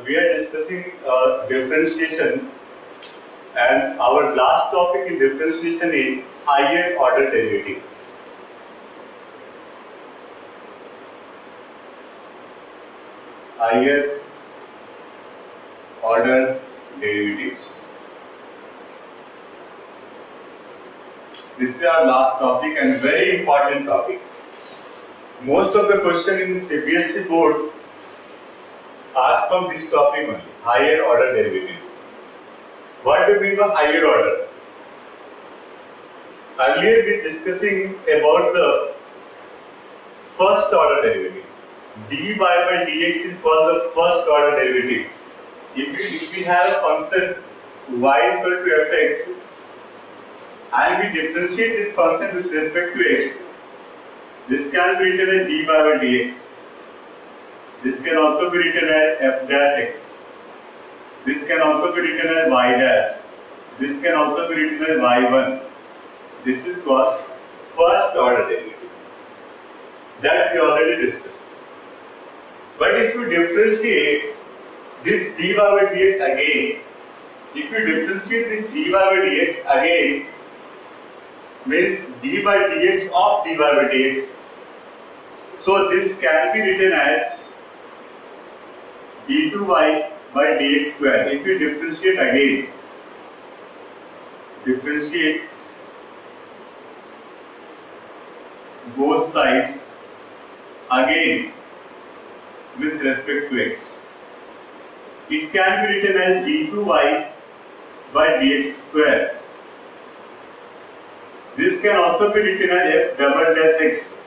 we are discussing differentiation, and our last topic in differentiation is higher order derivative. Higher order derivatives. This is our last topic and very important topic. Most of the question in CBSE board are from this topic only, higher order derivative. What do you mean by higher order? Earlier we were discussing about the first order derivative. dy by dx is called the first order derivative. If we have a function y equal to fx and we differentiate this function with respect to x, this can be written as dy by dx. This can also be written as f dash x. This can also be written as y dash. This can also be written as y1. This is called first order derivative. That we already discussed. But if you differentiate this dy by dx again, if you differentiate this dy by dx again, means dy by dx of dy by dx. So this can be written as d2y by dx square. If you differentiate again, differentiate both sides again with respect to x, it can be written as d2y by dx square. This can also be written as f double dash x.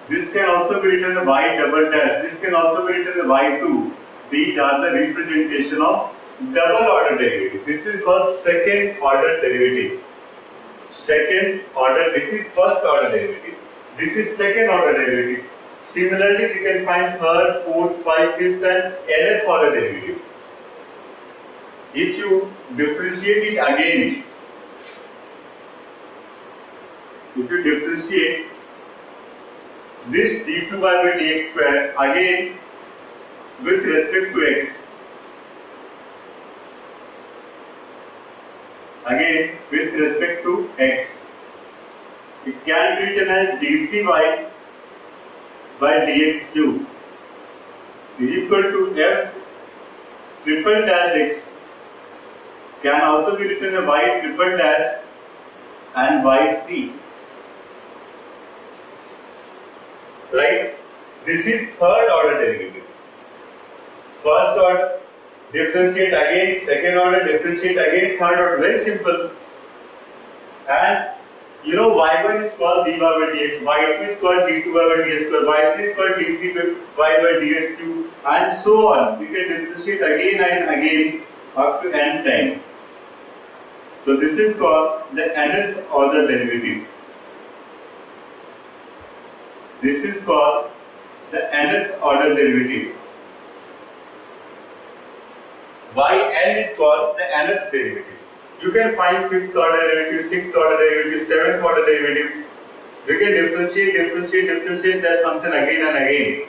This can also be written as y double dash. This can also be written as y2. These are the representation of double order derivative. This is called second order derivative. Second order, this is first order derivative. This is second order derivative. Similarly, we can find third, fourth, fifth, and nth order derivative. If you differentiate it again, if you differentiate this d2y by dx square again with respect to x, again with respect to x, it can be written as d3y by dx cube is equal to f triple dash x, can also be written as y triple dash and y3. Right? This is third order derivative. First order, differentiate again, second order, differentiate again, third order, very simple. And you know y1 is called dy by dx, y2 is called d2 by dx square, y3 is called d3 by dx cube, and so on. We can differentiate again and again up to n time. So this is called the nth order derivative. This is called the nth order derivative. Yn is called the nth derivative. You can find fifth order derivative, sixth order derivative, seventh order derivative. We can differentiate that function again and again.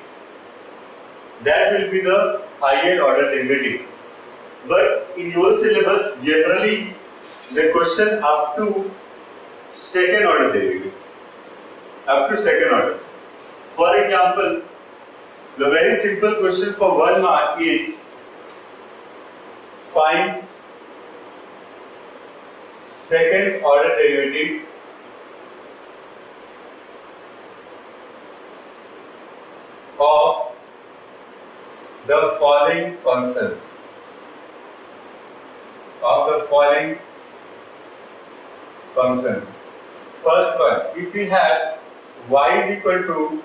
That will be the higher order derivative. But in your syllabus, generally the question up to second order derivative. Up to second order. For example, the very simple question for 1 mark is find second order derivative of the following functions. First one, if we have y is equal to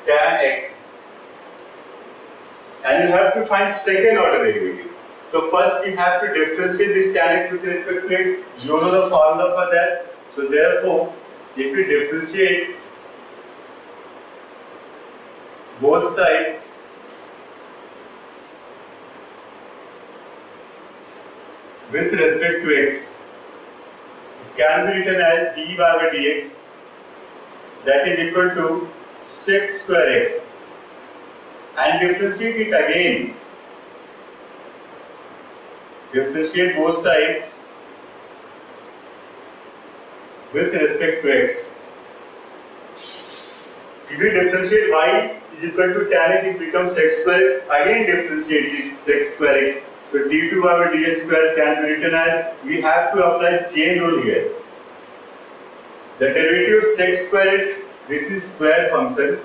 tan x, and you have to find second order derivative. So first we have to differentiate this tan x with respect to x. You know the formula for that. So therefore, if we differentiate both sides with respect to x, it can be written as dy by dx, that is equal to sec square x and differentiate it again. Differentiate both sides with respect to x. If we differentiate y is equal to tan x, it becomes x square. Again differentiate this x square x. So d2 over dx square can be written as, we have to apply chain rule here. The derivative of x square is, this is square function,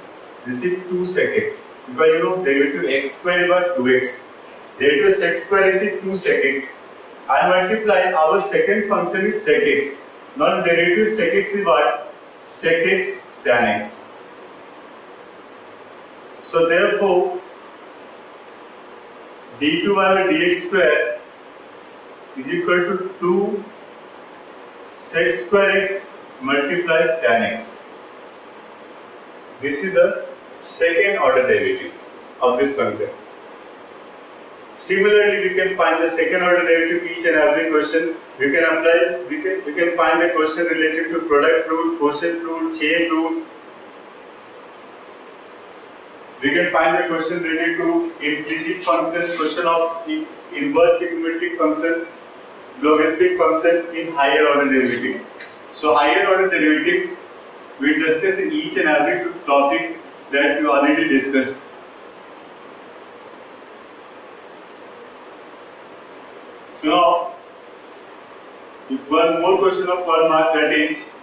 this is 2 sec x. Because you know derivative x square is about 2x. Derivative of x square is 2 sec x. And multiply our second function is sec x. Now derivative of sec x is what? Sec x tan x. So therefore, d2 over dx square is equal to 2 sec square x multiplied tan x. This is the second order derivative of this function. Similarly, we can find the second order derivative of each and every question. We can apply, we can find the question related to product rule, quotient rule, chain rule. We can find the question related to implicit functions, question of inverse trigonometric function, logarithmic function in higher order derivative. So higher order derivative, we discuss in each and every topic that we already discussed. So now, if one more question of 1 mark, that is,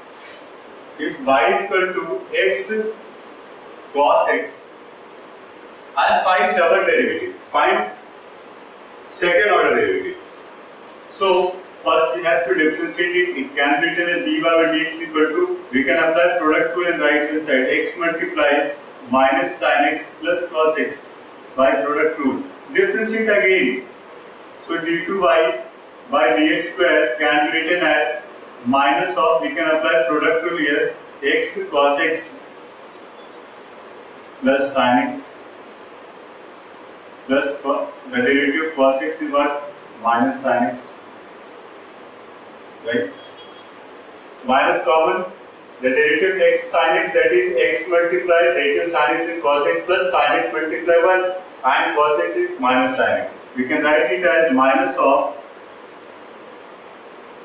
if y is equal to x cos x, and find double derivative, find second order derivative. So first we have to differentiate it. It can be written as dy by dx equal to, we can apply product rule and right hand side, x multiply minus sin x plus cos x by product rule. Differentiate again. So d2y by dx square can be written as minus of, we can apply product rule here, x cos x plus sin x plus the derivative of cos x is what? Minus sin x. Right? Minus common, the derivative of x sin x, that is x multiplied derivative of sin x is cos x plus sin x multiply 1 and cos x is minus sin x. We can write it as minus of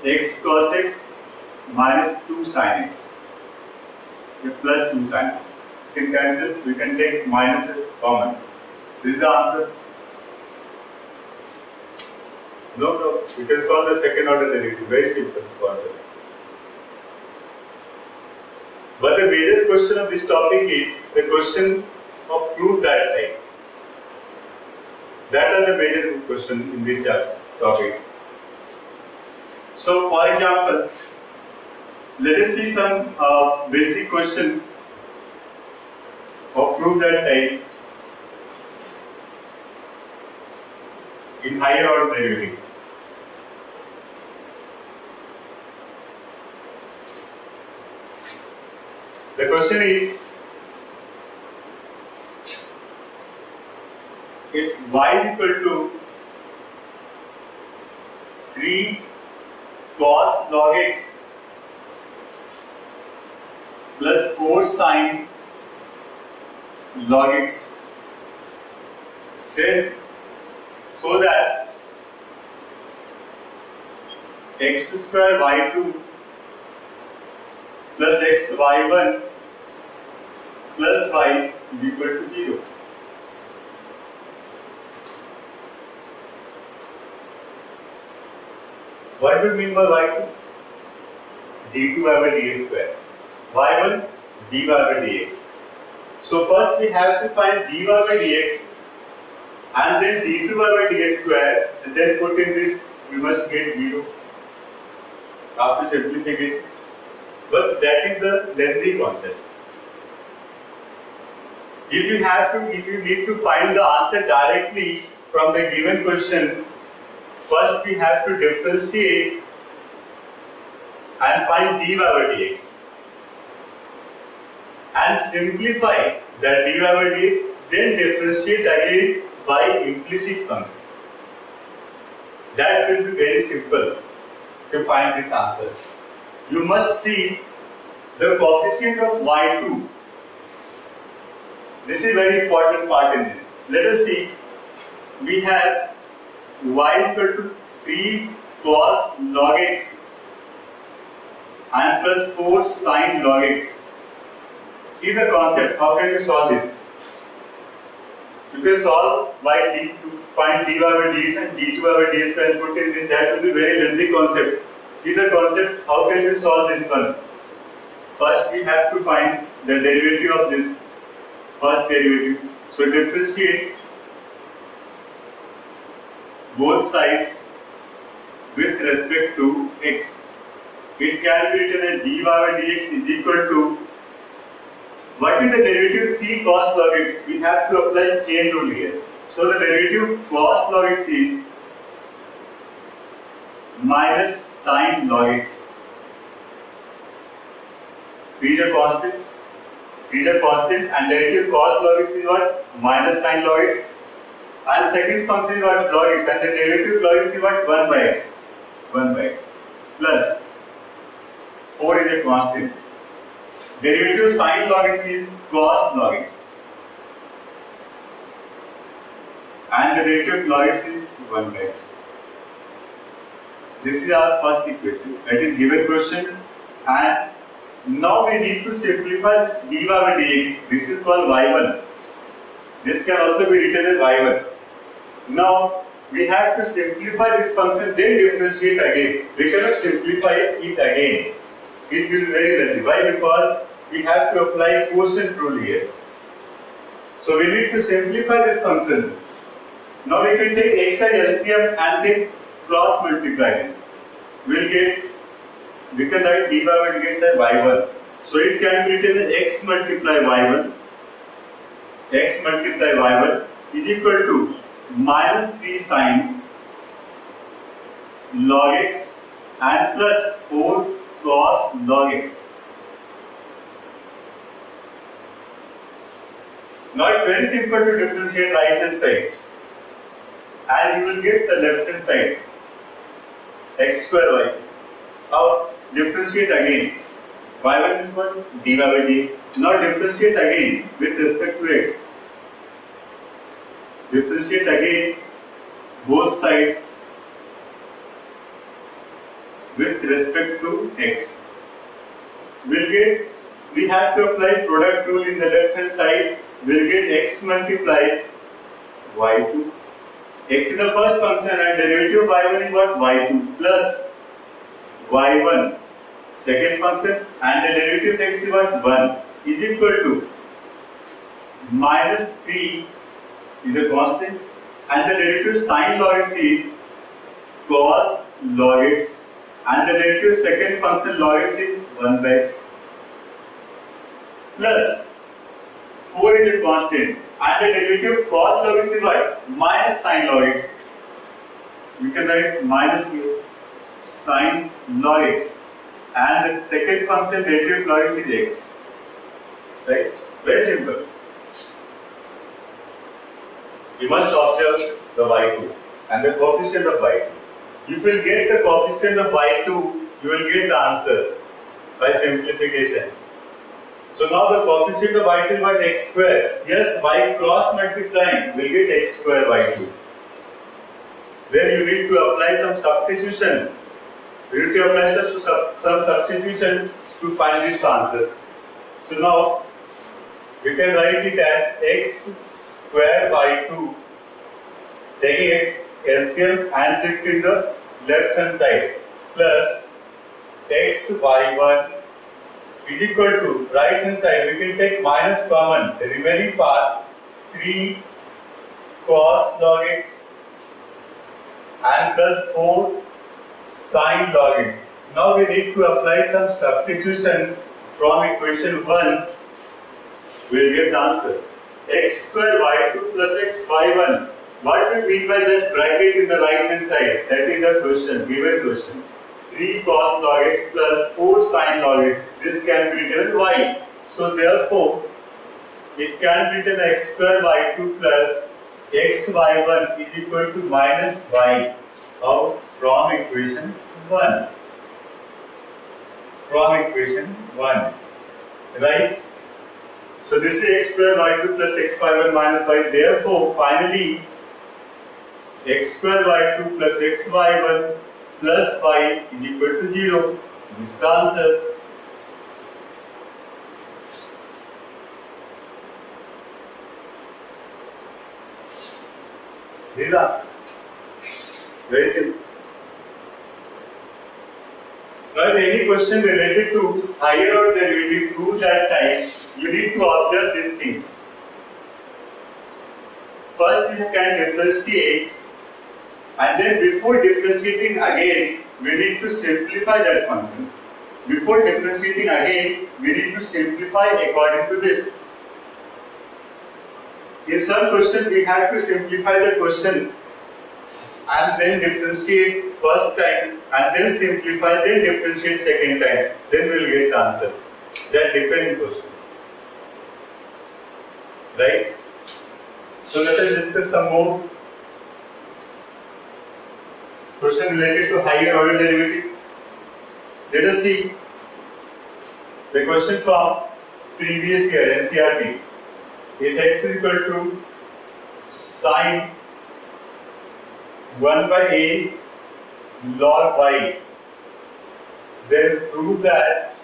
x cos x minus 2 sin x plus 2 sin x. We can cancel, we can take minus common. This is the answer. No problem. We can solve the second order derivative. Very simple concept. But the major question of this topic is the question of proof that type. That are the major question in this topic. So, for example, let us see some basic question of proof that type in higher order derivative. The question is, if y is equal to 3 cos log x plus 4 sin log x, then so that x square y2 plus x y1 plus y is equal to 0. What do you mean by y2? d2 over dx square. y1 dy over dx. So first we have to find dy over dx and then d2 over dx square, and then put in this, we must get 0 after simplification. But that is the lengthy concept. If you need to find the answer directly from the given question, first we have to differentiate and find dy over dx and simplify that dy over dx, then differentiate again by implicit function. That will be very simple to find this answer. You must see the coefficient of y2. This is very important part in this. let us see. We have y equal to 3 cos log x and plus 4 sin log x. See the concept. How can we solve this? You can solve by d to find dy by dx and dy by dx can put in this. That will be very lengthy concept. See the concept. How can we solve this one? First we have to find the derivative of this first derivative. So differentiate both sides with respect to x. It can be written as dy by dx is equal to, what is the derivative 3 cos log x? We have to apply chain rule here. So the derivative cos log x is minus sin log x. 3 is a constant. 3 is a constant and derivative cos log x is what? Minus sin log x. And second function is what? Log x. And the derivative log x is what? 1 by x. 1 by x. Plus 4 is a constant. Derivative sin log x is cos log x. And the derivative log x is 1 by x. This is our first equation. That is given question. And now we need to simplify this dy by dx. This is called y1. This can also be written as y1. Now we have to simplify this function, then differentiate again. We cannot simplify it again. It will be very lengthy. Why? Because we have to apply quotient rule here. So we need to simplify this function. Now we can take XI LCM and take cross multiply this. We can write dy by dx as y1. So it can be written as x multiply y1. X multiply y1 is equal to minus 3 sin log x and plus 4 cos log x. Now it's very simple to differentiate right hand side, and you will get the left hand side x square y. Now differentiate again. y1 is what? dy by dx. Now differentiate again with respect to x. Differentiate again both sides with respect to x. We have to apply product rule in the left hand side. We'll get x multiply y2. X is the first function and derivative of y1 is what? y2 plus y1 second function and the derivative of x is what? 1 is equal to minus 3 is a constant and the derivative sin log x is cos log x and the derivative second function log x is 1 by x plus 4 is a constant and the derivative cos log x is what? Minus sin log x. We can write minus here sin log x and the second function derivative log x is x. Right? Very simple. You must observe the y2 and the coefficient of y2. If you get the coefficient of y2, you will get the answer by simplification. So now the coefficient of y2 is what? X square. Yes, by cross multiplying, we will get x square y2. Then you need to apply some substitution. You need to apply some substitution to find this answer. So now you can write it as x square by 2, taking x LCM and shift in the left hand side, plus x y1 is equal to right hand side. We can take minus common, the remaining part 3 cos log x and plus 4 sin log x. Now we need to apply some substitution from equation 1. We will get the answer. X square y2 plus x y1. What do we mean by that bracket in the right hand side? That is the question, given question. 3 cos log x plus 4 sin log x. This can be written as y. So therefore, it can be written x square y2 plus x y1 is equal to minus y out from equation 1. From equation 1. Right? So this is x square y2 plus xy1 minus y. Therefore, finally, x square y2 plus xy1 plus y is equal to 0. This is the answer. This is the answer. Very simple. Now, if any question related to higher order derivative proves that type, you need to observe these things. First, you can differentiate, and then before differentiating again, we need to simplify that function. Before differentiating again, we need to simplify according to this. In some question, we have to simplify the question and then differentiate first time and then simplify, then differentiate second time. Then we will get the answer. That depends on question. Right? So let us discuss some more question related to higher order derivative. Let us see the question from previous year NCERT. If x is equal to sine 1 by a log y, then prove that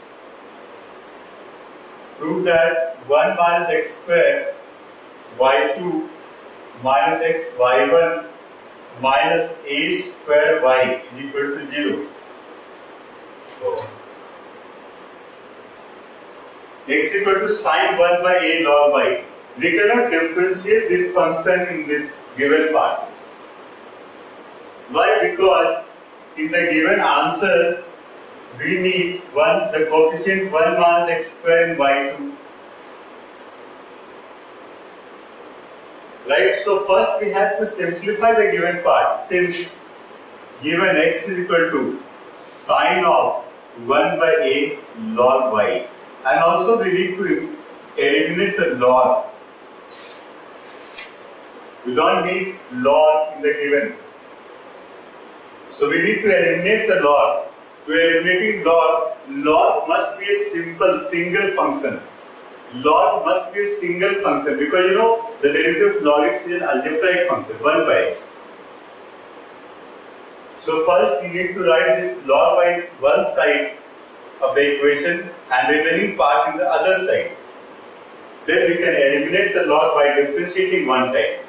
1 minus x square y2 minus x y1 minus a square y is equal to 0. So, x equal to sine 1 by a log y. We cannot differentiate this function in this given part. Why? Because in the given answer, we need the coefficient 1 minus x square and y2. Right? So first we have to simplify the given part. Since given x is equal to sine of 1 by a log y. And also we need to eliminate the log. We don't need log in the given. So we need to eliminate the log. To eliminating log must be a simple single function. Log must be a single function because you know the derivative of log x is an algebraic function, 1 by x. So first we need to write this log by one side of the equation and remaining part in the other side. Then we can eliminate the log by differentiating one time.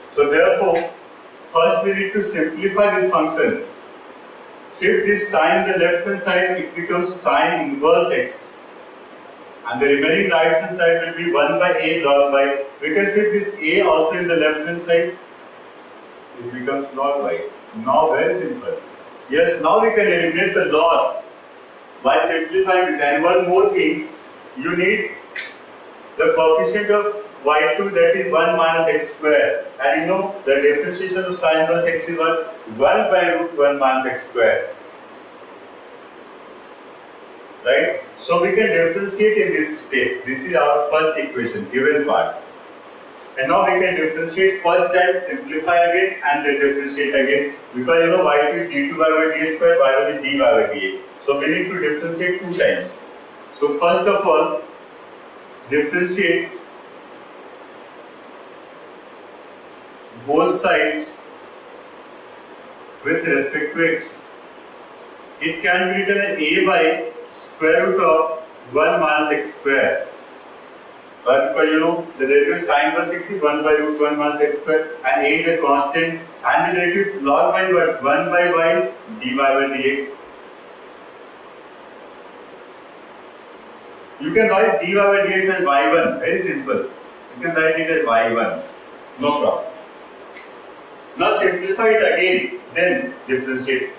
So therefore, first we need to simplify this function. Shift this sine in the left hand side, it becomes sine inverse x. And the remaining right hand side will be 1 by a log y. We can shift this a also in the left hand side. It becomes log y. Now very simple. Yes, now we can eliminate the log by simplifying this. And one more thing, you need the coefficient of y2, that is 1 minus x square. And you know the differentiation of sine inverse x is what? 1 by root 1 minus x square. Right? So we can differentiate in this step. This is our first equation, given part. And now we can differentiate first time, simplify again and then differentiate again. Because you know y2 is d2 by dx square, y1 is dy by dx. So we need to differentiate 2 times. So first of all, differentiate both sides with respect to x. It can be written as a by square root of 1 minus x square. But because you know the derivative sine inverse x is 1 by root 1 minus x square and a is a constant and the derivative log by what? 1 by y dy by dx. You can write dy by dx as y1, very simple. You can write it as y1, no problem. Now simplify it again, then differentiate.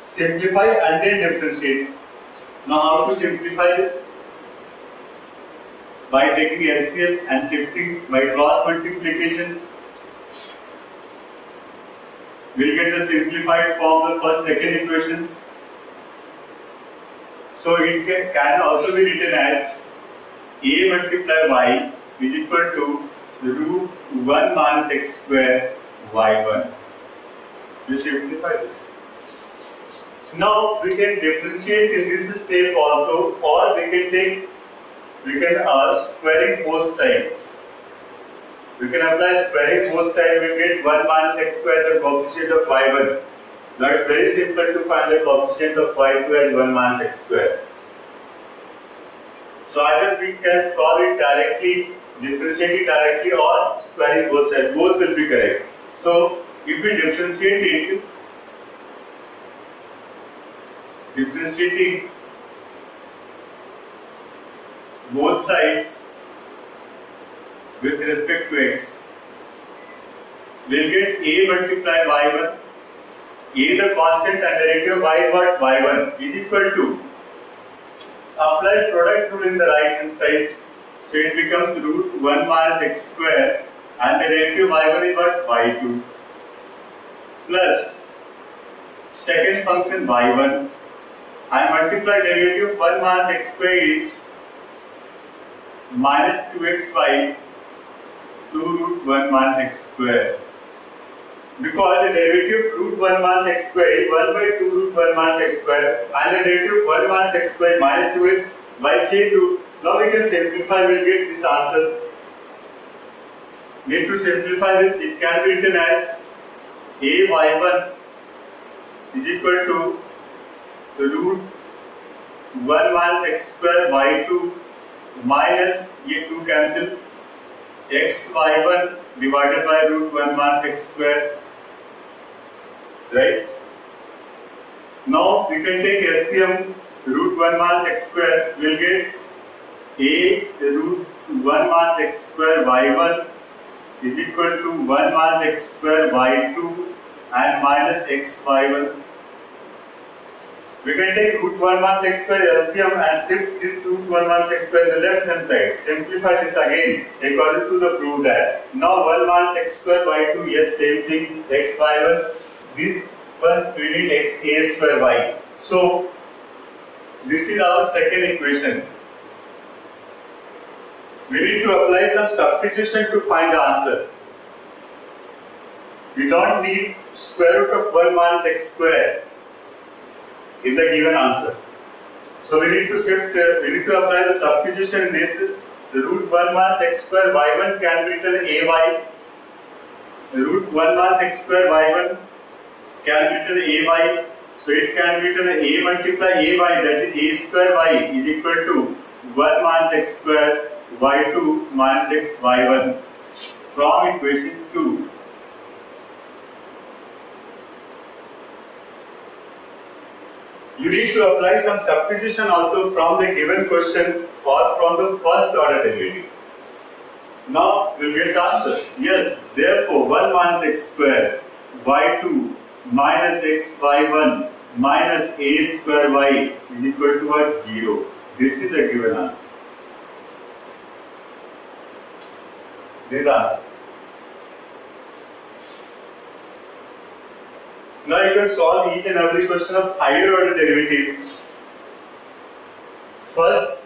Simplify and then differentiate. Now how to simplify this? By taking LCM and shifting by cross multiplication. We will get the simplified form of the first second equation. So it can also be written as a multiply y is equal to root 1 minus x square y1. We simplify this. Now we can differentiate in this step also, or we can squaring both sides. We can apply squaring both sides. We get 1 minus x square, the coefficient of y1. Now it's very simple to find the coefficient of y2 as 1 minus x square. So either we can solve it directly, differentiate it directly, or squaring both sides. Both will be correct. So if we differentiating both sides with respect to x, we'll get a multiply y1. A the constant and derivative of y what y1 is equal to, apply product rule in the right hand side, so it becomes root 1 minus x square and the derivative y1 is what y2 plus second function y1 and multiply derivative of 1 minus x square is minus 2x by 2 root 1 minus x square. Because the derivative of root 1 minus x square is 1 by 2 root 1 minus x square and the derivative of 1 minus x square is minus 2x by chain root. Now we can simplify, we will get this answer. Need to simplify this, it can be written as a y1 is equal to root 1 minus x square y2 minus ये 2 cancel x y1 divided by root 1 minus x square. Right? Now we can take LCM. Root 1 minus x square, we will get a root 1 minus x square y1 is equal to 1 minus x square y2 and minus x y1. We can take root 1 minus x square LCM and shift this root 1 minus x square in the left hand side. Simplify this again according to the proof that. Now 1 minus x square y2, yes, same thing, x y1. This one we need x a square y. So this is our second equation. We need to apply some substitution to find the answer. We don't need square root of 1 minus x square in the given answer. So we need to apply the substitution in this. The root 1 minus x square y1 can be written ay. The root 1 minus x square y1 can be written ay. So it can be written a multiply ay, that is a square y is equal to 1 minus x square y2 minus x y1 from equation 2. You need to apply some substitution also from the given question or from the first order derivative. Now we will get the answer. Yes, therefore 1 minus x square y2 minus x y1 minus a square y is equal to what? 0. This is the given answer. This is the answer. Now you can solve each and every question of higher order derivative. First,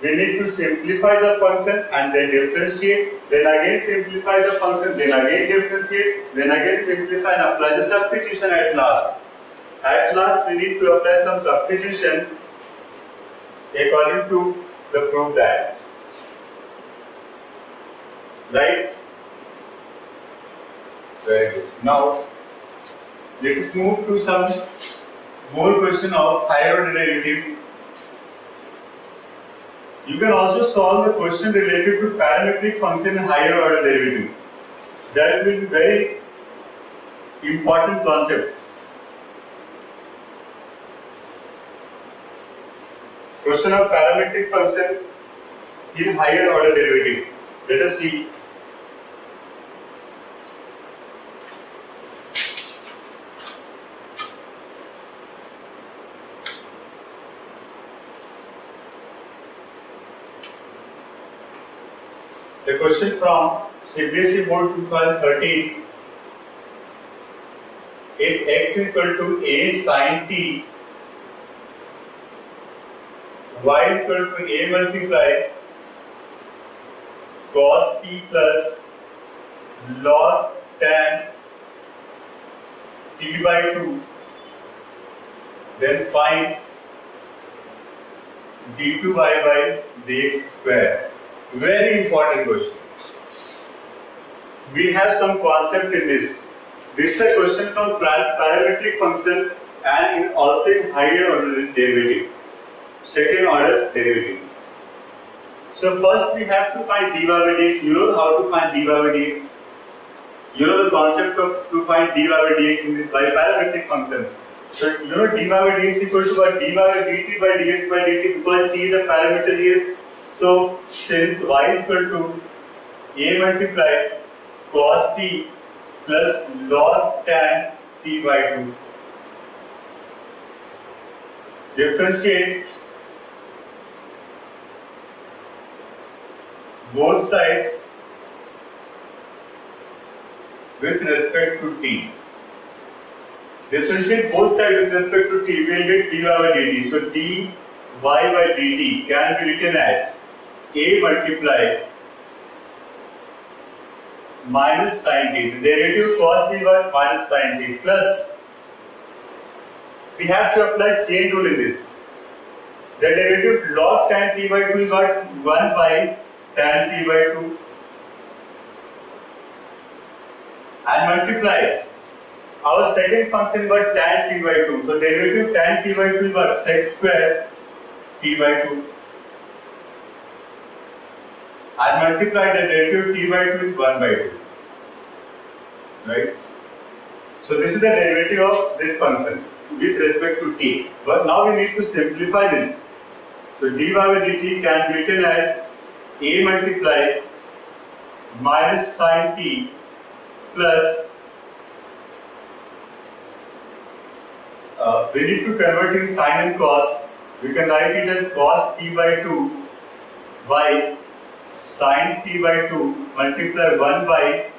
we need to simplify the function and then differentiate, then again simplify the function, then again differentiate, then again simplify and apply the substitution at last. At last, we need to apply some substitution according to the proof that. Right? Very good. Now, let us move to some more question of higher order derivative. You can also solve the question related to parametric function in higher order derivative. That will be very important concept. Question of parametric function in higher order derivative. Let us see. The question from CBSE board 2013. If x is equal to a sin t, y equal to a multiply cos t plus log tan t by 2 Then find d2y by dx square. Very important question. We have some concept in this. This is a question from parametric function and also in higher order derivative, second order derivative. So first we have to find dy by dx. You know how to find dy by dx. You know the concept of to find dy by dx in this by parametric function. So you know dy by dx equal to what? Dy by dt by dx by dt, because t is the parameter here. So since y equal to a multiply cos t plus log tan t by 2. Differentiate both sides with respect to t. Differentiate both sides with respect to t, we will get dy by dt. So dy by dt can be written as a multiply minus sin t, the derivative cos t by minus sin t, plus we have to apply chain rule in this. The derivative log tan t by 2 is what? 1 by tan t by 2, and multiply our second function by tan t by 2. So derivative tan t by 2 is what? Sec square t by 2, and multiply the derivative t by 2 is 1 by 2. Right? So this is the derivative of this function with respect to t. But now we need to simplify this. So dy by dt can be written as a multiply minus sin t plus we need to convert in sin and cos. We can write it as cos t by 2 by sin t by 2 multiply 1 by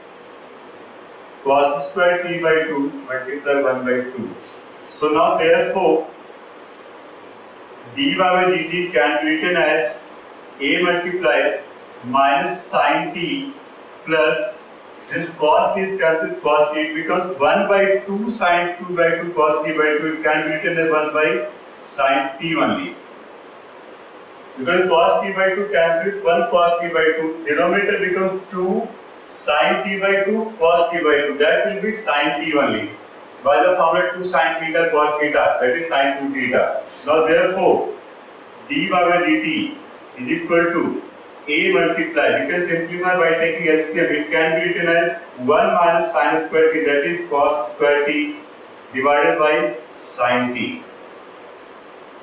cos square t by 2 multiply 1 by 2. So now therefore dy by dt can be written as a multiply minus sin t plus this cos is cancelled, cos t, it becomes 1 by 2 sin 2 by 2 cos t by 2. It can be written as 1 by sin t only, because cos t by 2 cancels 1 cos t by 2. Denominator becomes 2 sin t by 2 cos t by 2. That will be sin t only by the formula 2 sin theta cos theta, that is sin 2 theta. Now therefore dy by dt is equal to a multiply, we can simplify by taking LCM. It can be written as 1 minus sin square t, that is cos square t divided by sin t.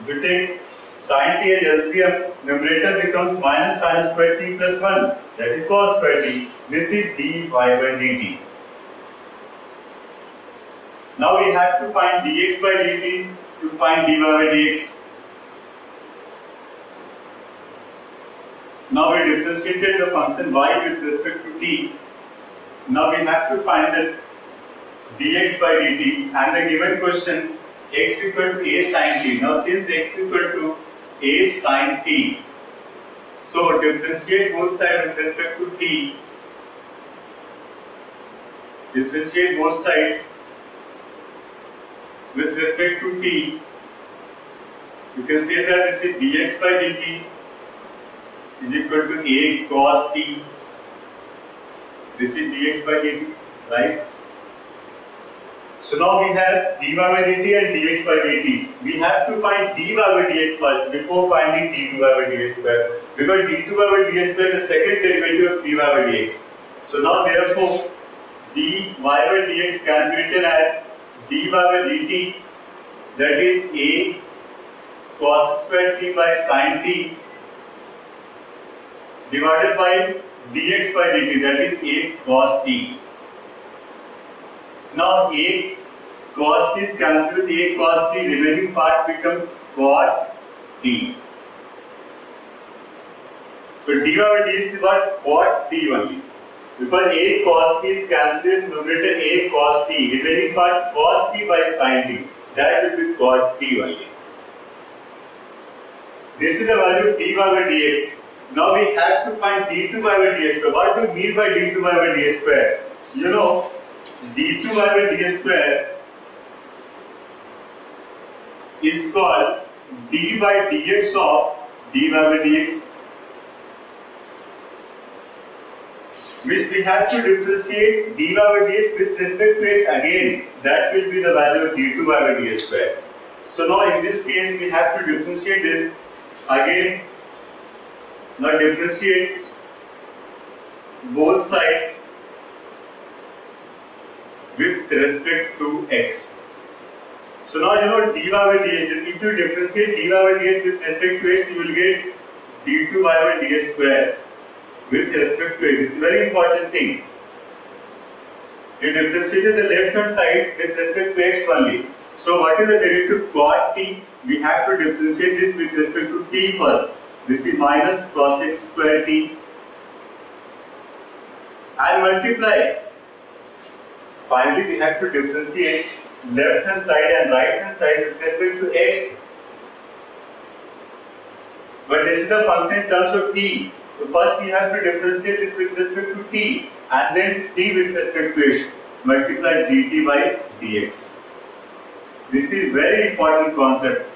If you take sin t as LCM, numerator becomes minus sin square t plus 1, that is cos square t. This is dy by dt. Now we have to find dx by dt to find dy by dx. Now we differentiated the function y with respect to t. Now we have to find that dx by dt, and the given question x equal to a sin t. Now since x equal to a sin t, so differentiate both sides with respect to t. Differentiate both sides with respect to t. You can say that this is dx by dt is equal to a cos t. This is dx by dt, right? So now we have dy by dt and dx by dt. We have to find dy by dx first before finding d2 by dx square, because d2 by dx square is the second derivative of dy by dx. So now therefore dy by dx can be written as dy by dt, that is a cos square t by sin t divided by dx by dt, that is a cos t. Now a cos t is cancelled with a cos t, remaining part becomes cot t. So dy by dx is what? Cot t only, because a cos t is cancelled with numerator a cos t, remaining part cos t by sin t, that will be cot t only. This is the value of dy by dx. Now we have to find d2 by dx square. What do you mean by d2 by dx square? You know, d2 by dx square is called d by dx of dy by dx, which we have to differentiate dy by dx with respect to x again. That will be the value of d2 by dx square. So now in this case we have to differentiate this again. Now differentiate both sides with respect to x. So now you know dy by dx, if you differentiate dy by dx with respect to x, you will get d2 by dx square with respect to x. This is a very important thing. You differentiate the left hand side with respect to x only. So what is the derivative cos t? We have to differentiate this with respect to t first. This is minus cos x square t and multiply. Finally we have to differentiate left hand side and right hand side with respect to x. But this is the function in terms of t. So first we have to differentiate this with respect to t and then t with respect to x. Multiply dt by dx. This is very important concept.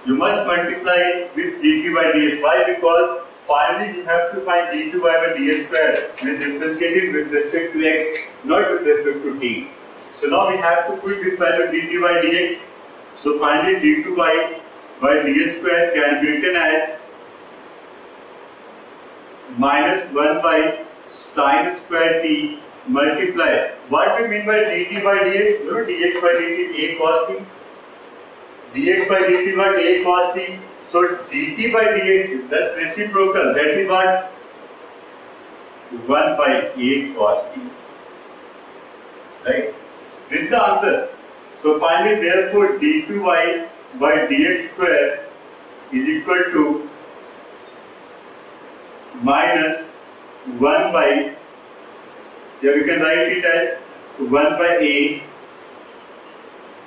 You must multiply with dt by dx. Why? Because finally you have to find d2 by dx square when differentiated with respect to x, not with respect to t. So now we have to put this value dt by dx. So finally d2 by dx square can be written as minus 1 by sine square t multiply. What do you mean by dt by dx? You know dx by dt a cos t. Dx by dt by a cos t. So dt by dx, that's reciprocal. That is what? 1 by a cos t. Right? This is the answer. So finally, therefore, d2y by dx square is equal to minus 1 by, here you can write it as 1 by a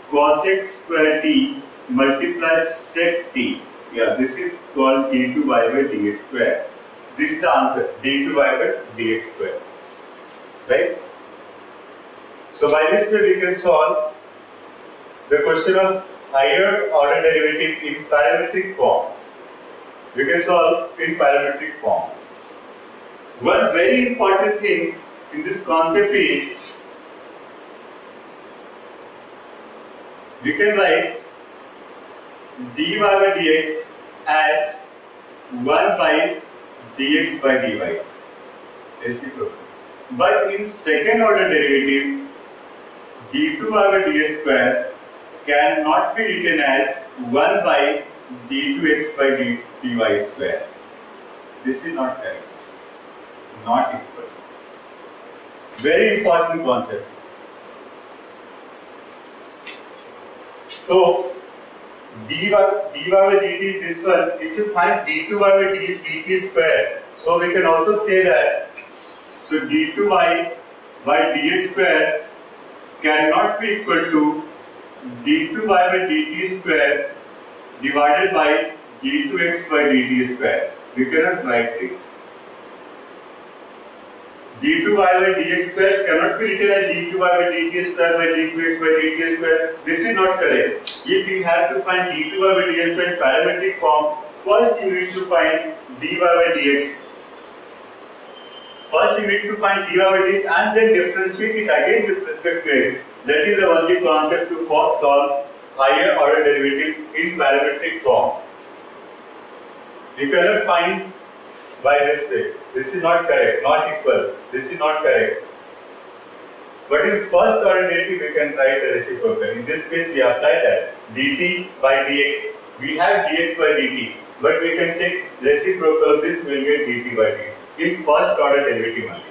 cos x square t multiply sec t. Yeah, this is called d2y by dx square. This is the answer, d2y by dx square. Right? So by this way we can solve the question of higher order derivative in parametric form. We can solve in parametric form. One very important thing in this concept is we can write dy by dx as 1 by dx by dy, reciprocal. But in second order derivative, d2 by dx square cannot be written as 1 by d2x by dy square. This is not correct. Not equal. Very important concept. So dy by dt, this one, if you find d2 by dt square, so we can also say that, so d2y by dx square cannot be equal to d2 by dt square divided by d2x by dt square. We cannot write this. d2y by dx square cannot be written as d2y by dt square by d2x by dt square. This is not correct. If you have to find d2y by dx square in parametric form, first you need to find dy by dx. First you need to find dy by dx and then differentiate it again with respect to x. That is the only concept to solve higher order derivative in parametric form. You cannot find by this way. This is not correct, not equal. This is not correct. But in first order derivative, we can write a reciprocal. In this case, we apply that dt by dx. We have dx by dt, but we can take reciprocal of this. We will get dt by dt in first order derivative only.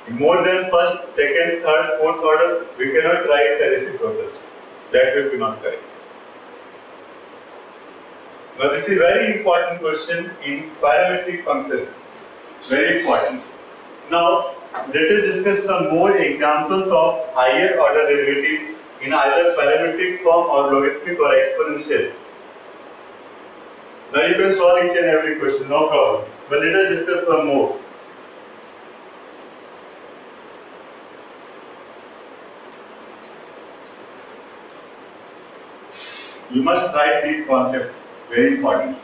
In more than first, second, third, fourth order, we cannot write the reciprocals. That will be not correct. Now this is very important question in parametric function. Very important. Now let us discuss some more examples of higher order derivative in either parametric form or logarithmic or exponential. Now you can solve each and every question, no problem. But let us discuss some more. You must write these concepts, very important.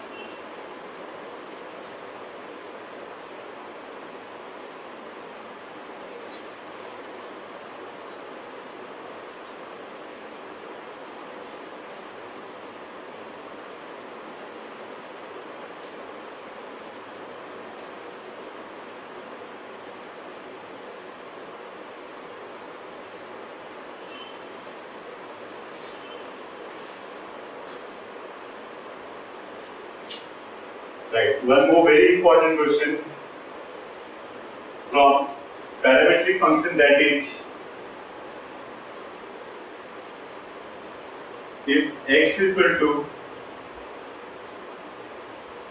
Right. One more very important question from parametric function, that is, if x is equal to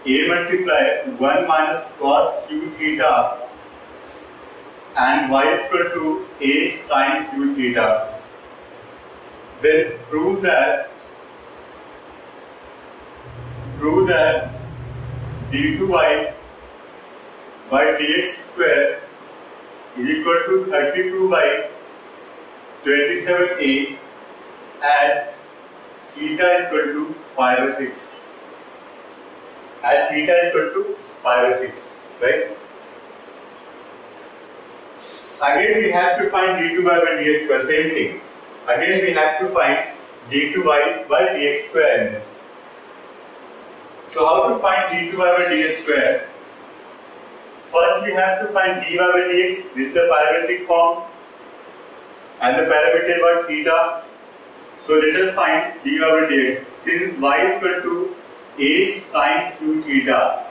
a multiply 1 minus cos q theta and y is equal to a sin q theta, then prove that d2y by dx square is equal to 32 by 27a and theta is equal to pi by 6. At theta is equal to pi by 6, right? Again we have to find d2y by dx square, same thing. Again we have to find d2y by dx square in this. So how to find d2y by dx square? First we have to find dy by dx. This is the parametric form and the parameter was theta. So let us find dy by dx. Since y is equal to a sin q theta,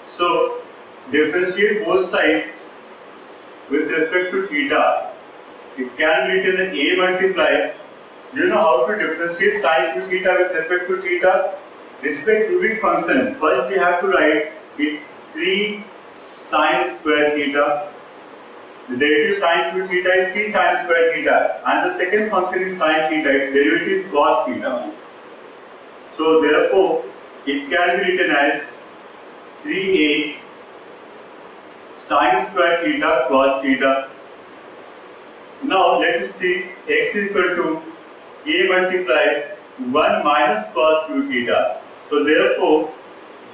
so differentiate both sides with respect to theta. It can be written as a multiply. Do you know how to differentiate sin q theta with respect to theta? This is a cubic function. First we have to write it 3 sin square theta. The derivative sin q theta is 3 sin square theta, and the second function is sin theta. Its derivative is cos theta. So therefore it can be written as 3a sin square theta cos theta. Now let us see x is equal to a multiply 1 minus cos q theta. So therefore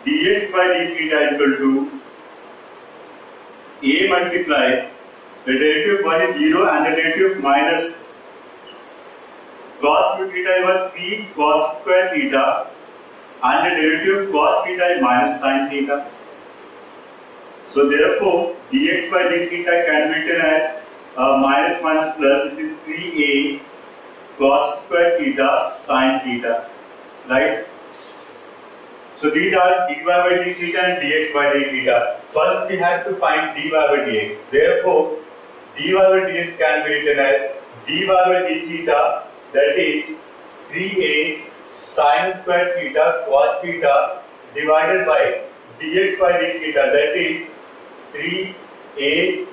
dx by d theta is equal to a multiply, the derivative of 1 is 0 and the derivative of minus cos q theta is equal to 3 cos square theta and the derivative of cos theta is minus sin theta. So therefore dx by d theta can be written as minus minus plus, this is 3a cos square theta sin theta, right? So these are dy by d theta and dx by d theta. First we have to find dy by dx. Therefore dy by dx can be written as dy by d theta, that is 3a sin square theta cos theta divided by dx by d theta, that is 3a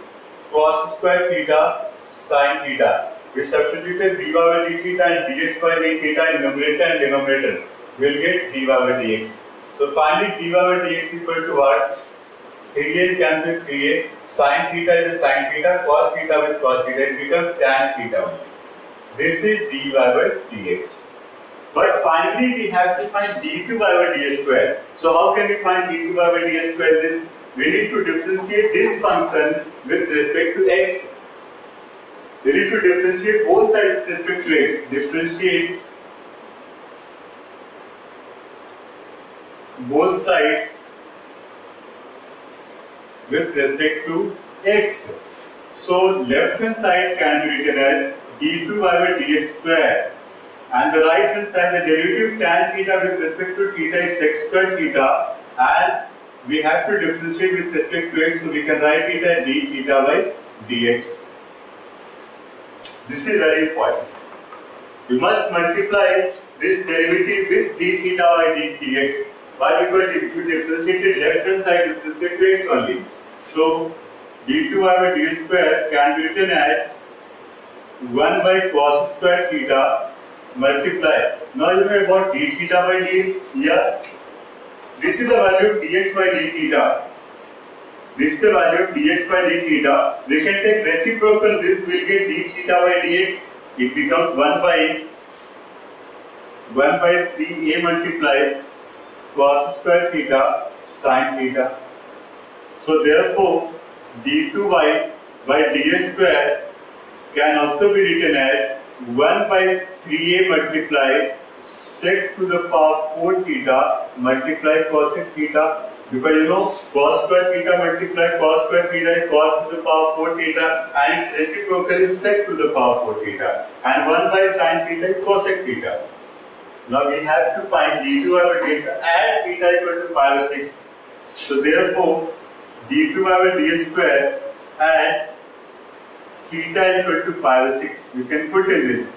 cos square theta sin theta. We substituted dy by d theta and dx by d theta in numerator and denominator. We will get dy by dx. So finally dy by dx is equal to what? 3a cancels 3a, sin theta is sin theta, cos theta with cos theta, it becomes tan theta only. This is dy by dx. But finally we have to find d2 by ds square. So how can we find d2 by ds square? This we need to differentiate this function with respect to x. We need to differentiate both sides with respect to x. Differentiate both sides with respect to x. So left hand side can be written as d2 by dx square, and the right hand side, the derivative tan theta with respect to theta is sec square theta, and we have to differentiate with respect to x, so we can write it as d theta by dx. This is very important. You must multiply this derivative with d theta by dx. Why? Because if you differentiated left hand side with respect to x only. So d2 by d square can be written as 1 by cos square theta multiply. Now you know about d theta by dx. Yeah. This is the value of dx by d theta. This is the value of dx by d theta. We can take reciprocal. This will get d theta by dx. It becomes 1 by 1 by 3a multiply cos square theta sin theta. So therefore d2y by ds square can also be written as 1 by 3a multiply sec to the power 4 theta multiply cosec theta, because you know cos square theta multiply cos square theta is cos to the power 4 theta and its reciprocal is sec to the power 4 theta, and 1 by sin theta is cosec theta. Now we have to find d2y by ds at theta equal to pi over 6. So therefore d2y by ds square at theta equal to pi over 6. You can put in this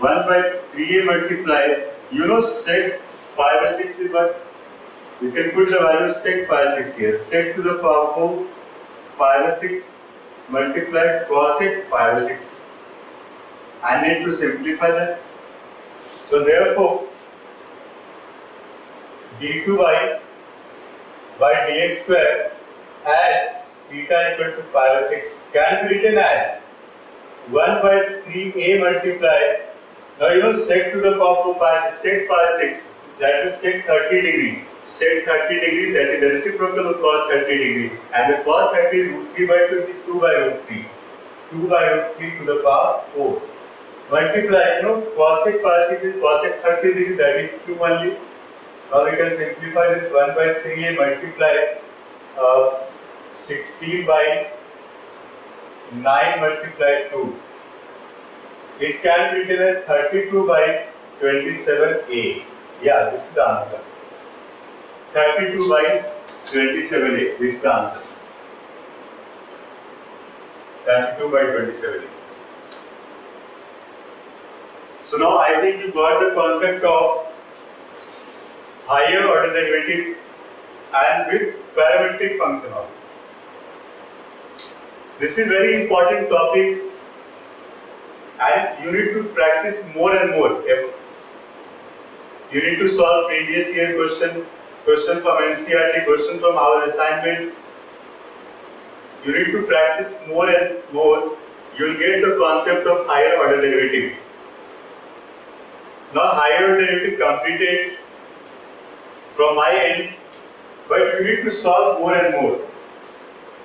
1 by 3a multiply, you know sec pi over 6 is what? You can put the value of sec pi over 6 here. Sec to the power 4 pi over 6 multiply cosec pi over 6. I need to simplify that. So therefore d2y by dx square at theta equal to pi over 6 can be written as 1 by 3a multiply, now you know sec to the power 4 pi, sec pi 6, that is sec 30 degree. Sec 30 degree, that is the reciprocal of cos 30 degree, and the cos 30 is root 3 by 2 by root 3. 2 by root 3 to the power 4. Multiply, you know, cosec pi 6 is cosec 30 degree, that is 2 only. Now we can simplify this 1 by 3a multiply 16 by 9 multiply 2. It can be written as 32 by 27a. Yeah, this is the answer. 32 by 27a. This is the answer. 32 by 27a. So now I think you got the concept of higher order derivative and with parametric function also. This is very important topic and you need to practice more and more. You need to solve previous year question from NCERT, question from our assignment. You need to practice more and more. You will get the concept of higher order derivative. Now higher order derivative completed from my end, but you need to solve more and more.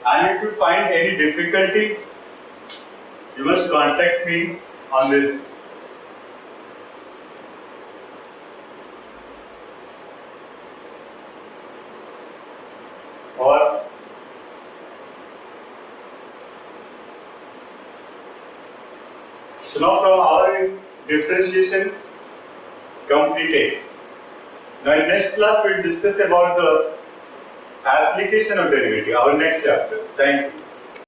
And if you find any difficulty, you must contact me on this. So now from our differentiation completed. Now in next class we will discuss about the application of derivative, our next chapter. Thank you.